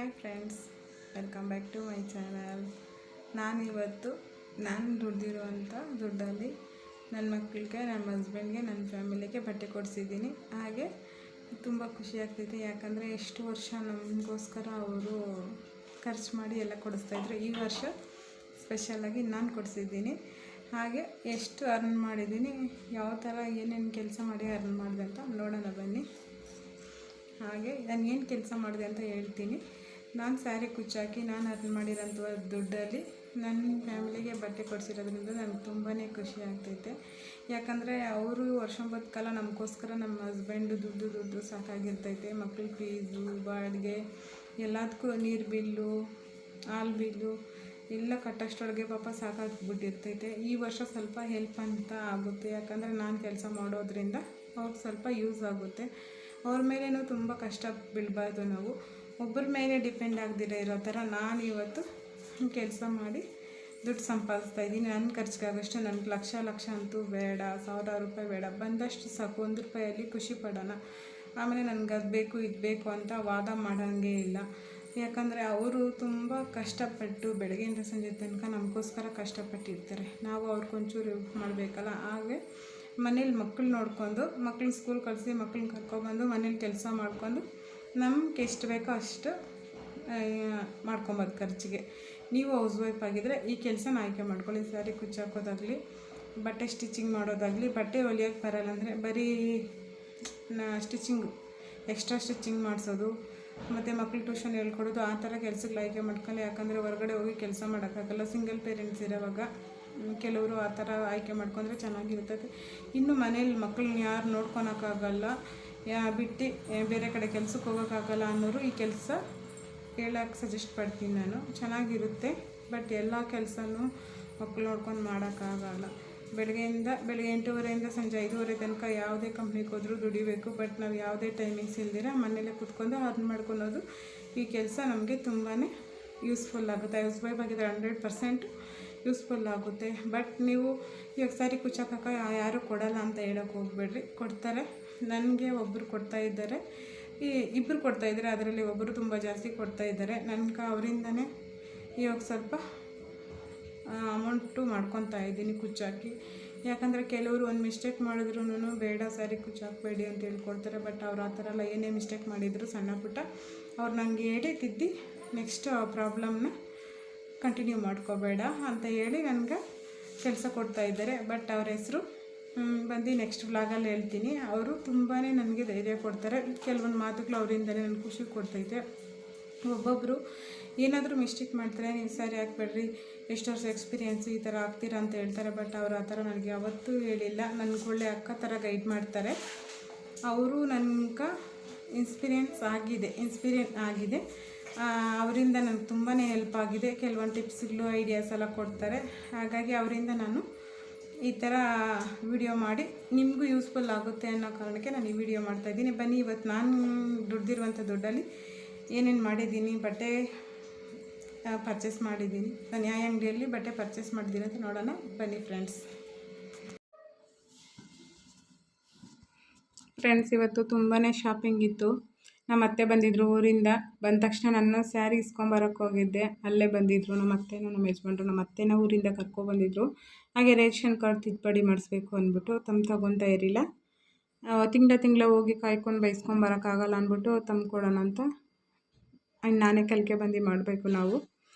Hi friends, welcome back to my channel. ನಾನಿವತ್ತು ದುಡ್ದಿರುವಂಥ ದುಡ್ಡಲ್ಲಿ ನನ್ನ ಮಕ್ಕಳಿಗೆ, ನಮ್ಮ ಹಸ್ಬೆಂಡ್ಗೆ, ನನ್ನ ಫ್ಯಾಮಿಲಿಗೆ ಬಟ್ಟೆ ಕೊಡಿಸಿದ್ದೀನಿ. ಹಾಗೆ ತುಂಬ ಖುಷಿ ಆಗ್ತೈತೆ, ಯಾಕಂದರೆ ಎಷ್ಟು ವರ್ಷ ನಮಗೋಸ್ಕರ ಅವರು ಖರ್ಚು ಮಾಡಿ ಎಲ್ಲ ಕೊಡಿಸ್ತಾಯಿದ್ರು. ಈ ವರ್ಷ ಸ್ಪೆಷಲಾಗಿ ನಾನು ಕೊಡಿಸಿದ್ದೀನಿ. ಹಾಗೆ ಎಷ್ಟು ಅರ್ನ್ ಮಾಡಿದ್ದೀನಿ, ಯಾವ ಥರ ಏನೇನು ಕೆಲಸ ಮಾಡಿ ಅರ್ನ್ ಮಾಡಿದೆ ಅಂತ ನೋಡೋಣ ಬನ್ನಿ. ಹಾಗೆ ನಾನು ಏನು ಕೆಲಸ ಮಾಡಿದೆ ಅಂತ ಹೇಳ್ತೀನಿ. ನಾನು ಸ್ಯಾರಿ ಕುಚ್ಚಾಕಿ ನಾನು ಅರ್ನ್ ಮಾಡಿರೋಂಥ ದುಡ್ಡಲ್ಲಿ ನನ್ನ ಫ್ಯಾಮಿಲಿಗೆ ಬಟ್ಟೆ ಕೊಡಿಸಿರೋದ್ರಿಂದ ನನಗೆ ತುಂಬಾ ಖುಷಿ ಆಗ್ತೈತೆ. ಯಾಕಂದರೆ ಅವರು ವರ್ಷಂಬತ್ತು ಕಾಲ ನಮಗೋಸ್ಕರ, ನಮ್ಮ ಹಸ್ಬೆಂಡು ದುಡ್ಡು ಸಾಕಾಗಿರ್ತೈತೆ. ಮಕ್ಳ ಫೀಸು, ಬಾಡಿಗೆ, ಎಲ್ಲದಕ್ಕೂ ನೀರು ಬಿಲ್ಲು, ಹಾಲು ಬಿಲ್ಲು ಎಲ್ಲ ಕಟ್ಟೋಷ್ಟೊಳಗೆ ಪಾಪ ಸಾಕಾಗ್ಬಿಟ್ಟಿರ್ತೈತೆ. ಈ ವರ್ಷ ಸ್ವಲ್ಪ ಹೆಲ್ಪ್ ಅಂತ ಆಗುತ್ತೆ, ಯಾಕಂದರೆ ನಾನು ಕೆಲಸ ಮಾಡೋದ್ರಿಂದ ಅವ್ರಿಗೆ ಸ್ವಲ್ಪ ಯೂಸ್ ಆಗುತ್ತೆ. ಅವ್ರ ಮೇಲೇನೂ ತುಂಬ ಕಷ್ಟ ಬೀಳಬಾರ್ದು. ನಾವು ಒಬ್ಬರ ಮೇಲೆ ಡಿಪೆಂಡ್ ಆಗದಿರ ಇರೋ ಥರ ನಾನು ಇವತ್ತು ಕೆಲಸ ಮಾಡಿ ದುಡ್ಡು ಸಂಪಾದಿಸ್ತಾಯಿದ್ದೀನಿ. ನನ್ನ ಖರ್ಚಿಗಾಗಷ್ಟು. ನನಗೆ ಲಕ್ಷ ಅಂತೂ ಬೇಡ, 1000 ರೂಪಾಯಿ ಬೇಡ, ಬಂದಷ್ಟು ಸಾಕು. 1 ರೂಪಾಯಲ್ಲಿ ಖುಷಿ ಪಡೋಣ. ಆಮೇಲೆ ನನಗೆ ಅದು ಬೇಕು ಇದು ಬೇಕು ಅಂತ ವಾದ ಮಾಡೋಂಗೇ ಇಲ್ಲ. ಯಾಕಂದರೆ ಅವರು ತುಂಬ ಕಷ್ಟಪಟ್ಟು ಬೆಳಗ್ಗೆಯಿಂದ ಸಂಜೆ ತನಕ ನಮಗೋಸ್ಕರ ಕಷ್ಟಪಟ್ಟಿರ್ತಾರೆ. ನಾವು ಅವ್ರಿಗೊಂಚೂರು ಹೆಲ್ಪ್ ಮಾಡಬೇಕಲ್ಲ. ಹಾಗೆ ಮನೇಲಿ ಮಕ್ಕಳು ನೋಡ್ಕೊಂಡು, ಮಕ್ಕಳನ್ನ ಸ್ಕೂಲ್ ಕಳಿಸಿ, ಮಕ್ಕಳನ್ನ ಕರ್ಕೊಬಂದು ಮನೇಲಿ ಕೆಲಸ ಮಾಡ್ಕೊಂಡು ನಮ್ಗೆ ಎಷ್ಟು ಬೇಕೋ ಅಷ್ಟು ಮಾಡ್ಕೊಬೋದು ಖರ್ಚಿಗೆ. ನೀವು ಹೌಸ್ ವೈಫ್ ಆಗಿದ್ದರೆ ಈ ಕೆಲಸನ ಆಯ್ಕೆ ಮಾಡ್ಕೊಳ್ಳಿ. ಸ್ಯಾರಿ ಕುಚ್ಚಾಕೋದಾಗಲಿ, ಬಟ್ಟೆ ಸ್ಟಿಚಿಂಗ್ ಮಾಡೋದಾಗಲಿ. ಬಟ್ಟೆ ಹೊಲಿಯೋಕ್ಕೆ ಬರಲ್ಲ ಅಂದರೆ ಬರೀ ಸ್ಟಿಚಿಂಗು, ಎಕ್ಸ್ಟ್ರಾ ಸ್ಟಿಚಿಂಗ್ ಮಾಡಿಸೋದು, ಮತ್ತು ಮಕ್ಳು ಟ್ಯೂಷನ್ ಹೇಳ್ಕೊಡೋದು, ಆ ಥರ ಕೆಲಸಗಳು ಆಯ್ಕೆ ಮಾಡ್ಕೊಳ್ಳಿ. ಯಾಕಂದರೆ ಹೊರಗಡೆ ಹೋಗಿ ಕೆಲಸ ಮಾಡೋಕ್ಕಾಗಲ್ಲ. ಸಿಂಗಲ್ ಪೇರೆಂಟ್ಸ್ ಇರೋವಾಗ ಕೆಲವರು ಆ ಥರ ಆಯ್ಕೆ ಮಾಡ್ಕೊಂಡ್ರೆ ಚೆನ್ನಾಗಿರ್ತದೆ. ಇನ್ನು ಮನೇಲಿ ಮಕ್ಕಳನ್ನ ಯಾರು ನೋಡ್ಕೊಳಕ್ಕಾಗಲ್ಲ, ಬಿಟ್ಟು ಬೇರೆ ಕಡೆ ಕೆಲ್ಸಕ್ಕೆ ಹೋಗೋಕ್ಕಾಗಲ್ಲ ಅನ್ನೋರು ಈ ಕೆಲಸ ಹೇಳೋಕ್ಕೆ ಸಜೆಸ್ಟ್ ಪಡ್ತೀನಿ ನಾನು. ಚೆನ್ನಾಗಿರುತ್ತೆ. ಬಟ್ ಎಲ್ಲ ಕೆಲಸನೂ ಮಕ್ಕಳು ನೋಡ್ಕೊಂಡು ಮಾಡೋಕ್ಕಾಗಲ್ಲ. ಬೆಳಗ್ಗೆ 8:30 ಸಂಜೆ 5:30 ತನಕ ಯಾವುದೇ ಕಂಪ್ನಿಗೆ ಹೋದರೂ ದುಡಿಬೇಕು. ಬಟ್ ನಾವು ಯಾವುದೇ ಟೈಮಿಂಗ್ಸ್ ಇಲ್ದಿರ ಮನೇಲೆ ಕುತ್ಕೊಂಡು ಅರ್ನ್ ಮಾಡ್ಕೊಳೋದು. ಈ ಕೆಲಸ ನಮಗೆ ತುಂಬಾ ಯೂಸ್ಫುಲ್ ಆಗುತ್ತೆ. ಹೌಸ್ ವೈಫ್ ಆಗಿದ್ರೆ 100% ಯೂಸ್ಫುಲ್ ಆಗುತ್ತೆ. ಬಟ್ ನೀವು ಇವಾಗ ಸ್ಯಾರಿ ಕುಚ್ಚಾಕಕ್ಕೆ ಯಾರೂ ಕೊಡಲ್ಲ ಅಂತ ಹೇಳೋಕ್ಕೆ ಹೋಗ್ಬೇಡ್ರಿ. ಕೊಡ್ತಾರೆ. ನನಗೆ ಒಬ್ಬರು ಕೊಡ್ತಾಯಿದ್ದಾರೆ, ಇಬ್ಬರು ಕೊಡ್ತಾಯಿದ್ದಾರೆ. ಅದರಲ್ಲಿ ಒಬ್ಬರು ತುಂಬ ಜಾಸ್ತಿ ಕೊಡ್ತಾಯಿದ್ದಾರೆ. ನನಗೆ ಅವರಿಂದನೇ ಇವಾಗ ಸ್ವಲ್ಪ ಅಮೌಂಟು ಮಾಡ್ಕೊತಾ ಇದ್ದೀನಿ ಕುಚ್ಚಾಕಿ. ಯಾಕಂದರೆ ಕೆಲವರು ಒಂದು ಮಿಸ್ಟೇಕ್ ಮಾಡಿದ್ರೂ ಬೇಡ ಸ್ಯಾರಿ ಕುಚ್ಚಾಕಬೇಡಿ ಅಂತ ಹೇಳ್ಕೊಡ್ತಾರೆ. ಬಟ್ ಅವ್ರು ಆ ಥರ ಎಲ್ಲ ಏನೇ ಮಿಸ್ಟೇಕ್ ಮಾಡಿದ್ರು ಸಣ್ಣ ಪುಟ್ಟ ಅವ್ರು ನನಗೆ ಹೇಳಿ ತಿದ್ದಿ ನೆಕ್ಸ್ಟ್ ಆ ಪ್ರಾಬ್ಲಮ್ನ ಕಂಟಿನ್ಯೂ ಮಾಡ್ಕೋಬೇಡ ಅಂತ ಹೇಳಿ ನನಗೆ ಕೆಲಸ ಕೊಡ್ತಾಯಿದ್ದಾರೆ. ಬಟ್ ಅವ್ರ ಹೆಸರು ಬಂದು ನೆಕ್ಸ್ಟ್ ವ್ಲಾಗಲ್ಲಿ ಹೇಳ್ತೀನಿ. ಅವರು ತುಂಬಾ ನನಗೆ ಧೈರ್ಯ ಕೊಡ್ತಾರೆ. ಕೆಲವೊಂದು ಮಾತುಗಳು ಅವರಿಂದಲೇ ನನಗೆ ಖುಷಿ ಕೊಡ್ತೈತೆ. ಒಬ್ಬೊಬ್ಬರು ಏನಾದರೂ ಮಿಸ್ಟೇಕ್ ಮಾಡ್ತಾರೆ, ನೀವು ಸ್ಯಾರಿ ಹಾಕ್ಬೇಡ್ರಿ, ಎಷ್ಟು ವರ್ಷ ಎಕ್ಸ್ಪೀರಿಯೆನ್ಸು, ಈ ಥರ ಆಗ್ತೀರಾ ಅಂತ ಹೇಳ್ತಾರೆ. ಬಟ್ ಅವರು ಆ ಥರ ನನಗೆ ಯಾವತ್ತೂ ಹೇಳಿಲ್ಲ. ನನಗೆ ಒಳ್ಳೆ ಅಕ್ಕ ಥರ ಗೈಡ್ ಮಾಡ್ತಾರೆ. ಅವರು ನನಗೆ ಇನ್ಸ್ಪೀರಿಯೆನ್ಸ್ ಆಗಿದೆ. ಅವರಿಂದ ನನಗೆ ತುಂಬಾ ಹೆಲ್ಪ್ ಆಗಿದೆ. ಕೆಲವೊಂದು ಟಿಪ್ಸ್ಗಳು, ಐಡಿಯಾಸ್ ಎಲ್ಲ ಕೊಡ್ತಾರೆ. ಹಾಗಾಗಿ ಅವರಿಂದ ನಾನು ಈ ಥರ ವಿಡಿಯೋ ಮಾಡಿ ನಿಮಗೂ ಯೂಸ್ಫುಲ್ ಆಗುತ್ತೆ ಅನ್ನೋ ಕಾರಣಕ್ಕೆ ನಾನು ಈ ವಿಡಿಯೋ ಮಾಡ್ತಾಯಿದ್ದೀನಿ. ಬನ್ನಿ, ಇವತ್ತು ನಾನು ದುಡ್ದಿರುವಂಥ ದುಡ್ಡಲ್ಲಿ ಏನೇನು ಮಾಡಿದ್ದೀನಿ, ಬಟ್ಟೆ ಪರ್ಚೇಸ್ ಮಾಡಿದ್ದೀನಿ, ನಾನು ಯಾವ ಅಂಗಡಿಯಲ್ಲಿ ಬಟ್ಟೆ ಪರ್ಚೇಸ್ ಮಾಡಿದ್ದೀನಿ ಅಂತ ನೋಡೋಣ ಬನ್ನಿ ಫ್ರೆಂಡ್ಸ್. ಇವತ್ತು ತುಂಬಾ ಶಾಪಿಂಗ್ ಇತ್ತು. ನಮ್ಮ ಅತ್ತೆ ಬಂದಿದ್ದರು ಊರಿಂದ. ಬಂದ ತಕ್ಷಣ ನನ್ನ ಸ್ಯಾರಿ ಇಸ್ಕೊಂಬರೋಕ್ಕೆ ಹೋಗಿದ್ದೆ. ಅಲ್ಲೇ ಬಂದಿದ್ದರು ನಮ್ಮ ಅತ್ತೆನೂ ನಮ್ಮ ಯಜಮಾನ್ರು. ನಮ್ಮ ಅತ್ತೆನ ಊರಿಂದ ಕರ್ಕೊಬಂದಿದ್ರು. ಹಾಗೆ ರೇಷನ್ ಕಾರ್ಡ್ ತಿದ್ದುಪಡಿ ಮಾಡಿಸ್ಬೇಕು ಅಂದ್ಬಿಟ್ಟು ತಗೊತಾ ಇರಲಿಲ್ಲ. ತಿಂಗಳ ಹೋಗಿ ಕಾಯ್ಕೊಂಡು ಬೈಸ್ಕೊಂಬರೋಕ್ಕಾಗಲ್ಲ ಅಂದ್ಬಿಟ್ಟು ತಂದುಕೊಡೋಣ ಅಂತ ನಾನೇ ಕಲಿಕೆ ಬಂದು ಮಾಡಬೇಕು ನಾವು.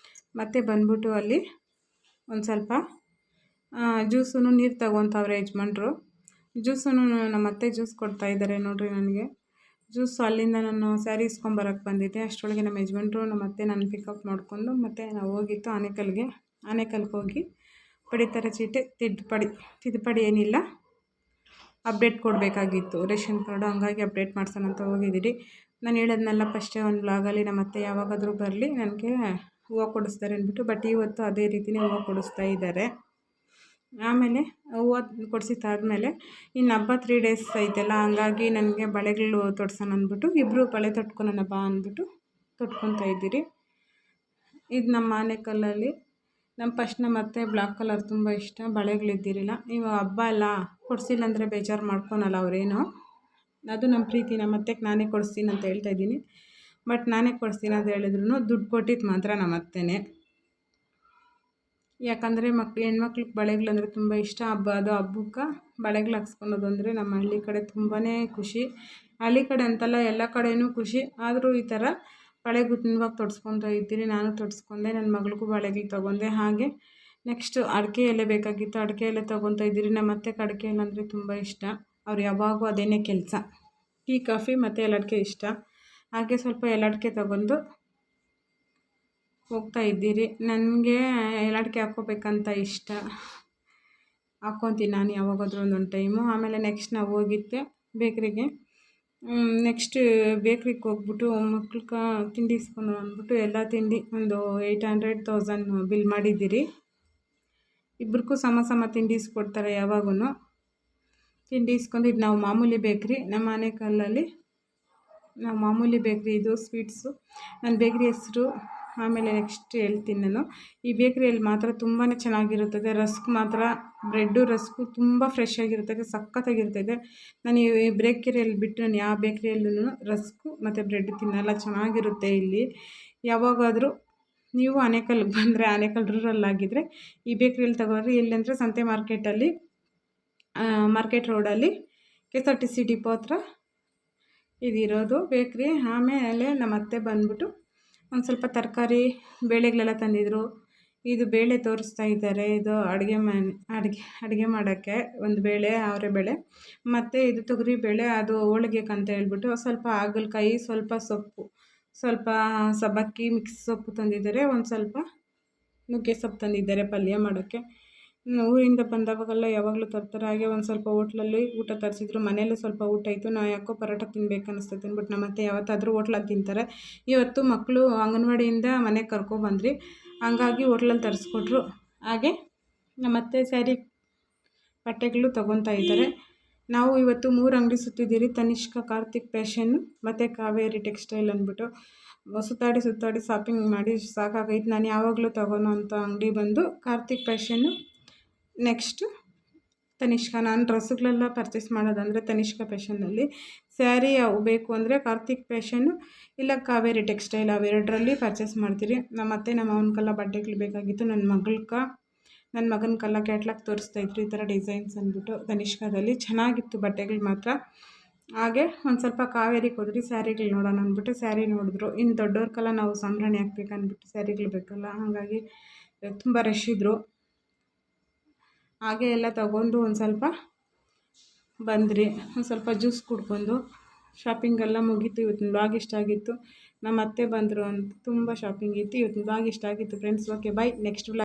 ಮತ್ತೆ ಬಂದ್ಬಿಟ್ಟು ಅಲ್ಲಿ ಒಂದು ಸ್ವಲ್ಪ ಜ್ಯೂಸು ನೀರು ತಗೊತಾವ್ರೆ ಯಜಮಾನ್ರು. ನಮ್ಮ ಅತ್ತೆ ಜ್ಯೂಸ್ ಕೊಡ್ತಾಯಿದ್ದಾರೆ ನೋಡಿರಿ ನನಗೆ. ಜ್ಯೂಸು ಅಲ್ಲಿಂದ ನಾನು ಸ್ಯಾರಿ ಇಸ್ಕೊಂಬರೋಕ್ಕೆ ಬಂದಿದ್ದೆ. ಅಷ್ಟರೊಳಗೆ ನಮ್ಮ ಯಜಮಾನ್ರು ನಮ್ಮ ಅತ್ತೆ ನಾನು ಪಿಕಪ್ ಮಾಡಿಕೊಂಡು ಮತ್ತು ನಾವು ಹೋಗಿತ್ತು ಆನೇಕಲ್ಗೆ ಹೋಗಿ ಪಡಿತರ ಚೀಟಿ ತಿದ್ದುಪಡಿ ಏನಿಲ್ಲ, ಅಪ್ಡೇಟ್ ಕೊಡಬೇಕಾಗಿತ್ತು ರೇಷನ್ ಕಾರ್ಡು. ಹಂಗಾಗಿ ಅಪ್ಡೇಟ್ ಮಾಡ್ಸೋಣ ಅಂತ ಹೋಗಿದ್ದೀರಿ. ನಾನು ಹೇಳೋದ್ನೆಲ್ಲ ಫಸ್ಟೇ ಒಂದು ವ್ಲಾಗಲ್ಲಿ ನಮ್ಮ ಅತ್ತೆ ಯಾವಾಗಾದರೂ ಬರಲಿ ನನಗೆ ಹೂವು ಕೊಡಿಸ್ತಾರೆ ಅಂದ್ಬಿಟ್ಟು. ಬಟ್ ಇವತ್ತು ಅದೇ ರೀತಿಯೇ ಹೂವು ಕೊಡಿಸ್ತಾ ಇದ್ದಾರೆ. ಆಮೇಲೆ ಹೂವು ಕೊಡಿಸಿದ್ದಾದ್ಮೇಲೆ ಇನ್ನು ಹಬ್ಬ 3 days ಐತಲ್ಲ, ಹಂಗಾಗಿ ನನಗೆ ಬಳೆಗಳು ತೊಡ್ಸೋಣ ಅಂದ್ಬಿಟ್ಟು ಇಬ್ಬರು ಬಳೆ ತೊಟ್ಕೊಳೋಣ ಬಾ ಅಂದ್ಬಿಟ್ಟು ತೊಟ್ಕೊತಾ ಇದ್ದೀರಿ. ಇದು ನಮ್ಮ ಆನೇಕಲ್ಲಲ್ಲಿ ನಮ್ಮ ಅತ್ತೆ ಬ್ಲ್ಯಾಕ್ ಕಲರ್ ತುಂಬ ಇಷ್ಟ. ಬಳೆಗಳಿದ್ದಿರಲಿಲ್ಲ. ಇವಾಗ ಹಬ್ಬ ಎಲ್ಲ ಕೊಡಿಸಿಲ್ಲ ಅಂದರೆ ಬೇಜಾರು ಮಾಡ್ಕೊಳಲ್ಲ ಅವರೇನು. ಅದು ನಮ್ಮ ಪ್ರೀತಿ. ನಮ್ಮ ಅತ್ತೆಗೆ ನಾನೇ ಕೊಡಿಸ್ತೀನಿ ಅಂತ ಹೇಳ್ತಾಯಿದ್ದೀನಿ. ಬಟ್ ನಾನೇ ಕೊಡಿಸ್ತೀನಿ ಅಂತ ಹೇಳಿದ್ರು ದುಡ್ಡು ಕೊಟ್ಟಿದ್ದು ಮಾತ್ರ ನಮ್ಮ ಅತ್ತೆನೇ. ಯಾಕಂದರೆ ಹೆಣ್ಮಕ್ಳಿಗೆ ಬಳೆಗಳಂದರೆ ತುಂಬ ಇಷ್ಟ. ಹಬ್ಬಕ್ಕೆ ಬಳೆಗಳು ಹಾಕ್ಸ್ಕೊಳೋದು ಅಂದರೆ ನಮ್ಮ ಹಳ್ಳಿ ಕಡೆ ತುಂಬಾ ಖುಷಿ. ಹಳ್ಳಿ ಕಡೆ ಅಂತಲ್ಲ, ಎಲ್ಲ ಕಡೆಯೂ ಖುಷಿ. ಆದರೂ ಈ ಥರ ಬಳೆಗಳು ತೊಡ್ಸ್ಕೊತಾ ಇದ್ದೀನಿ. ನಾನು ತೊಡ್ಸ್ಕೊಂಡೆ, ನನ್ನ ಮಗಳಿಗೂ ಬಳೆಗಳು ತೊಗೊಂಡೆ. ಹಾಗೆ ನೆಕ್ಸ್ಟು ಅಡಿಕೆ ಎಲೆ ಬೇಕಾಗಿತ್ತು, ಅಡಿಕೆ ಎಲೆ ತೊಗೊತಾ ಇದ್ದೀರಿ. ನಮ್ಮ ಅತ್ತೆಗೆ ಅಡಿಕೆ ಎಲೆ ಅಂದರೆ ತುಂಬ ಇಷ್ಟ. ಅವ್ರು ಯಾವಾಗೂ ಅದೇನೇ ಕೆಲಸ, ಟೀ ಕಾಫಿ ಮತ್ತು ಎಲ್ಲಡಿಕೆ ಇಷ್ಟ. ಹಾಗೆ ಸ್ವಲ್ಪ ಎಲ್ಲಡಿಕೆ ತೊಗೊಂಡು ಹೋಗ್ತಾ ಇದ್ದೀರಿ. ನನಗೆ ಎಲ್ಲಡಿಕೆ ಹಾಕ್ಕೋಬೇಕಂತ ಇಷ್ಟ, ಹಾಕ್ಕೊತೀನಿ ನಾನು ಯಾವಾಗಾದರೂ ಒಂದೊಂದು ಟೈಮು. ಆಮೇಲೆ ನೆಕ್ಸ್ಟ್ ನಾವು ಹೋಗಿದ್ದೆ ಬೇಕ್ರಿಗೆ. ನೆಕ್ಸ್ಟ್ ಬೇಕ್ರಿಗೆ ಹೋಗ್ಬಿಟ್ಟು ಮಕ್ಳಿಗೆ ತಿಂಡಿ ಇಸ್ಕೊಂಡು ಅಂದ್ಬಿಟ್ಟು ಎಲ್ಲ ತಿಂಡಿ ಒಂದು 800-1000 ಬಿಲ್ ಮಾಡಿದ್ದೀರಿ. ಇಬ್ರಿಗೂ ಸಮ ತಿಂಡಿ ಇಸ್ಕೊಡ್ತಾರೆ ಯಾವಾಗೂ. ತಿಂಡಿ ಇಸ್ಕೊಂಡು ಇದು ನಾವು ಮಾಮೂಲಿ ಬೇಕ್ರಿ, ನಮ್ಮ ಆನೇಕಲ್ಲಲ್ಲಿ ನಾವು ಮಾಮೂಲಿ ಬೇಕ್ರಿ, ಇದು ಸ್ವೀಟ್ಸು. ನನ್ನ ಬೇಕ್ರಿ ಹೆಸರು ಆಮೇಲೆ ನೆಕ್ಸ್ಟ್ ಹೇಳ್ತೀನಿ ನಾನು. ಈ ಬೇಕ್ರಿಯಲ್ಲಿ ಮಾತ್ರ ತುಂಬಾ ಚೆನ್ನಾಗಿರುತ್ತದೆ. ರಸ್ಕ್ ಮಾತ್ರ, ಬ್ರೆಡ್ಡು ರಸ್ಕು ತುಂಬ ಫ್ರೆಶ್ ಆಗಿರುತ್ತದೆ, ಸಖತ್ತಾಗಿರ್ತದೆ. ನಾನು ಈ ಬೇಕ್ರಿಯಲ್ಲಿ ಬಿಟ್ಟು ನಾನು ಯಾವ ಬೇಕ್ರಿಯಲ್ಲೂ ರಸ್ಕು ಮತ್ತು ಬ್ರೆಡ್ ತಿನ್ನಲ್ಲ, ಚೆನ್ನಾಗಿರುತ್ತೆ ಇಲ್ಲಿ. ಯಾವಾಗಾದರೂ ನೀವು ಆನೇಕಲ್ಗೆ ಬಂದರೆ, ಆನೇಕಲ್ ರೂರಲ್ಲಾಗಿದ್ದರೆ ಈ ಬೇಕ್ರಿಯಲ್ಲಿ ತಗೊಳ್ರಿ. ಎಲ್ಲಂದರೆ ಸಂತೆ ಮಾರ್ಕೆಟಲ್ಲಿ, ಮಾರ್ಕೆಟ್ ರೋಡಲ್ಲಿ KSRTC ಡಿಪೋ ಹತ್ರ ಇದಿರೋದು ಬೇಕ್ರಿ. ಆಮೇಲೆ ನಮ್ಮ ಅತ್ತೆ ಬಂದ್ಬಿಟ್ಟು ಒಂದು ಸ್ವಲ್ಪ ತರಕಾರಿ ಬೇಳೆಗಳೆಲ್ಲ ತಂದಿದ್ರು. ಇದು ಬೇಳೆ ತೋರಿಸ್ತಾ ಇದ್ದಾರೆ, ಇದು ಅಡುಗೆ ಮಾಡೋಕ್ಕೆ ಒಂದು ಬೇಳೆ, ಅವರೆ ಬೇಳೆ ಮತ್ತು ಇದು ತೊಗರಿ ಬೇಳೆ, ಅದು ಹೋಳಿಗೆಗೆ ಅಂತ ಹೇಳ್ಬಿಟ್ಟು ಸ್ವಲ್ಪ ಹಾಗಲಕಾಯಿ, ಸ್ವಲ್ಪ ಸೊಪ್ಪು, ಸ್ವಲ್ಪ ಸಬ್ಬಕ್ಕಿ ಮಿಕ್ಸ್ ಸೊಪ್ಪು ತಂದಿದ್ದಾರೆ, ಒಂದು ಸ್ವಲ್ಪ ನುಗ್ಗೆ ಸೊಪ್ಪು ತಂದಿದ್ದಾರೆ ಪಲ್ಯ ಮಾಡೋಕ್ಕೆ. ಊರಿಂದ ಬಂದವಾಗೆಲ್ಲ ಯಾವಾಗಲೂ ತರ್ತಾರೆ. ಹಾಗೆ ಒಂದು ಸ್ವಲ್ಪ ಹೋಟ್ಲಲ್ಲಿ ಊಟ ತರಿಸಿದ್ರು. ಮನೆಯಲ್ಲೂ ಸ್ವಲ್ಪ ಊಟ ಇತ್ತು. ನಾವು ಯಾಕೋ ಪರೋಟ ತಿನ್ಬೇಕು ಅನ್ನಿಸ್ತೈತೆ ಅಂದ್ಬಿಟ್ಟು ನಮ್ಮ ಅತ್ತೆ ಯಾವತ್ತಾದರೂ ಹೋಟ್ಲಲ್ಲಿ ತಿಂತಾರೆ. ಇವತ್ತು ಮಕ್ಕಳು ಅಂಗನವಾಡಿಯಿಂದ ಮನೆಗೆ ಕರ್ಕೊಬಂದ್ರಿ, ಹಂಗಾಗಿ ಹೋಟ್ಲಲ್ಲಿ ತರಿಸ್ಕೊಟ್ರು. ಹಾಗೆ ನಮ್ಮ ಅತ್ತೆ ಸ್ಯಾರಿ ಬಟ್ಟೆಗಳು ತೊಗೊತಾ ಇದ್ದಾರೆ. ನಾವು ಇವತ್ತು 3 ಅಂಗಡಿ ಸುತ್ತಿದ್ದೀರಿ. ತನಿಷ್ಕ, ಕಾರ್ತಿಕ್ ಫ್ಯಾಷನ್ನು ಮತ್ತು ಕಾವೇರಿ ಟೆಕ್ಸ್ಟೈಲ್ ಅಂದ್ಬಿಟ್ಟು ಸುತ್ತಾಡಿ ಶಾಪಿಂಗ್ ಮಾಡಿ ಸಾಕಾಗೈತೆ. ನಾನು ಯಾವಾಗಲೂ ತೊಗೊಳೋ ಅಂಥ ಅಂಗಡಿ ಬಂದು ಕಾರ್ತಿಕ್ ಫ್ಯಾಷನ್ನು, ನೆಕ್ಸ್ಟು ತನಿಷ್ಕ. ನಾನು ಡ್ರೆಸ್ಸುಗಳೆಲ್ಲ ಪರ್ಚೇಸ್ ಮಾಡೋದಂದರೆ ತನಿಷ್ಕ ಫ್ಯಾಷನ್ನಲ್ಲಿ, ಸ್ಯಾರಿ ಅವು ಬೇಕು ಅಂದರೆ ಕಾರ್ತಿಕ್ ಫ್ಯಾಷನ್ನು ಇಲ್ಲ ಕಾವೇರಿ ಟೆಕ್ಸ್ಟೈಲ್, ಅವೆರಡರಲ್ಲಿ ಪರ್ಚೇಸ್ ಮಾಡ್ತೀರಿ. ನಮ್ಮ ಅತ್ತೆ ನಮ್ಮ ಅವನಕ್ಕೆಲ್ಲ ಬಟ್ಟೆಗಳು ಬೇಕಾಗಿತ್ತು. ನನ್ನ ಮಗನಕ್ಕೆಲ್ಲ ಕ್ಯಾಟ್ಲಾಗ್ ತೋರಿಸ್ತಾಯಿದ್ರು, ಈ ಥರ ಡಿಸೈನ್ಸ್ ಅಂದ್ಬಿಟ್ಟು ತನಿಷ್ಕದಲ್ಲಿ ಚೆನ್ನಾಗಿತ್ತು ಬಟ್ಟೆಗಳು ಮಾತ್ರ. ಹಾಗೆ ಒಂದು ಸ್ವಲ್ಪ ಕಾವೇರಿಗೆ ಹೋದ್ರಿ, ಸ್ಯಾರಿಗಳು ನೋಡೋಣ ಅಂದ್ಬಿಟ್ಟು ಸ್ಯಾರಿ ನೋಡಿದ್ರು. ಇನ್ನು ದೊಡ್ಡವ್ರಿಗೆಲ್ಲ ನಾವು ಸಾಂಬ್ರಾಣಿ ಹಾಕ್ಬೇಕು ಅಂದ್ಬಿಟ್ಟು ಸ್ಯಾರಿಗಳು ಬೇಕಲ್ಲ, ಹಾಗಾಗಿ ತುಂಬ ರಶ್ ಇದ್ದರು. ಹಾಗೆ ಎಲ್ಲ ತಗೊಂಡು ಒಂದು ಸ್ವಲ್ಪ ಬಂದ್ರಿ. ಒಂದು ಸ್ವಲ್ಪ ಜ್ಯೂಸ್ ಕುಡ್ಕೊಂಡು ಶಾಪಿಂಗೆಲ್ಲ ಮುಗೀತು. ಇವತ್ತಿನ ಬ್ಲಾಗ್ ಇಷ್ಟ ಆಗಿತ್ತು. ನಮ್ಮ ಅತ್ತೆ ಬಂದರು ಅಂತ ತುಂಬ ಶಾಪಿಂಗ್ ಇತ್ತು. ಇವತ್ತಿನ ಬ್ಲಾಗ್ ಇಷ್ಟ ಆಗಿತ್ತು friends. Okay, bye. Next blog